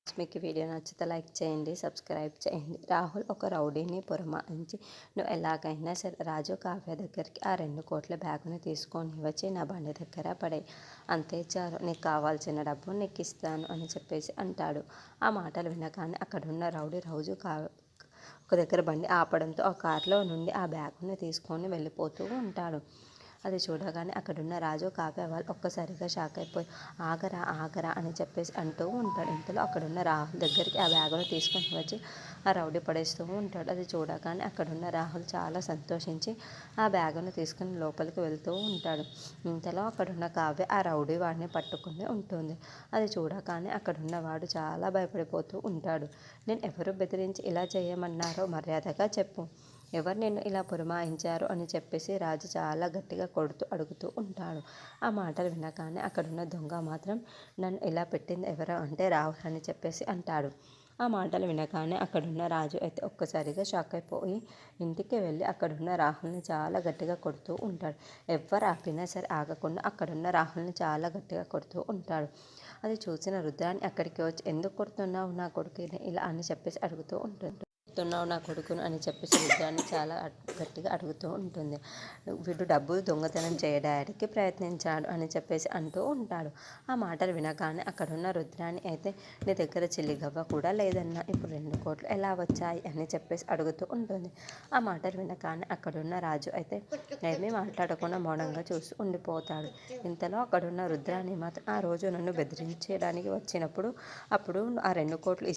మీకు వీడియో నచ్చితే లైక్ చేయండి, సబ్స్క్రైబ్ చేయండి. రాహుల్ ఒక రౌడీని పురమాయించి, నువ్వు ఎలాగైనా సరే రాజు కావ్య దగ్గరికి ఆ 2 కోట్ల బ్యాగుని తీసుకొని వచ్చి నా బండి దగ్గర పడేయి, అంతే చాలు, నీకు కావాల్సిన డబ్బు నీకు ఇస్తాను అని చెప్పేసి అంటాడు. ఆ మాటలు వినగానే అక్కడున్న రౌడీ రోజు ఒక దగ్గర బండి ఆపడంతో ఆ కారులో నుండి ఆ బ్యాగుని తీసుకొని వెళ్ళిపోతూ ఉంటాడు. అది చూడగానే అక్కడున్న రాజు కావ్య వాళ్ళు ఒక్కసారిగా షాక్ అయిపోయి ఆగరా ఆగరా అని చెప్పేసి అంటూ ఉంటాడు. ఇంతలో అక్కడున్న రాహుల్ దగ్గరికి ఆ బ్యాగును తీసుకొని వచ్చి ఆ రౌడీ పడేస్తూ ఉంటాడు. అది చూడగానే అక్కడున్న రాహుల్ చాలా సంతోషించి ఆ బ్యాగును తీసుకుని లోపలికి వెళ్తూ ఉంటాడు. ఇంతలో అక్కడున్న కావ్య ఆ రౌడీ వాడిని పట్టుకుని ఉంటుంది. అది చూడగానే అక్కడున్న వాడు చాలా భయపడిపోతూ ఉంటాడు. నేను ఎవరు బెదిరించి ఇలా చేయమన్నారో మర్యాదగా చెప్పు, ఎవరు నిన్ను ఇలా పురమాయించారు అని చెప్పేసి రాజు చాలా గట్టిగా కొడుతూ అడుగుతూ ఉంటాడు. ఆ మాటలు వినగానే అక్కడున్న దొంగ మాత్రం నన్ను ఇలా పెట్టింది ఎవరు అంటే రాహుల్ అని చెప్పేసి అంటాడు. ఆ మాటలు వినగానే అక్కడున్న రాజు అయితే ఒక్కసారిగా షాక్ అయిపోయి ఇంటికి వెళ్ళి అక్కడున్న రాహుల్ని చాలా గట్టిగా కొడుతూ ఉంటాడు. ఎవరు ఆపినా సరే ఆగకుండా అక్కడున్న రాహుల్ని చాలా గట్టిగా కొడుతూ ఉంటాడు. అది చూసిన రుద్రాని అక్కడికి వచ్చి ఎందుకు కొడుతున్నావు నా కొడుకుని ఇలా అని చెప్పేసి అడుగుతూ ఉంటుంది. కొడుతున్నావు నా కొడుకును అని చెప్పేసి రుద్రాన్ని చాలా గట్టిగా అడుగుతూ ఉంటుంది. వీడు డబ్బులు దొంగతనం చేయడానికి ప్రయత్నించాడు అని చెప్పేసి అంటూ ఉంటాడు. ఆ మాటలు వినగానే అక్కడున్న రుద్రాని అయితే నీ దగ్గర చిల్లిగవ్వ కూడా లేదన్నా ఇప్పుడు 2 కోట్లు ఎలా వచ్చాయి అని చెప్పేసి అడుగుతూ ఉంటుంది. ఆ మాటలు వినగానే అక్కడున్న రాజు అయితే ఏమీ మాట్లాడకుండా మౌనంగా చూస్తూ ఉండిపోతాడు. ఇంతలో అక్కడున్న రుద్రాని మాత్రం ఆ రోజు నన్ను బెదిరించడానికి వచ్చినప్పుడు అప్పుడు ఆ 2 కోట్లు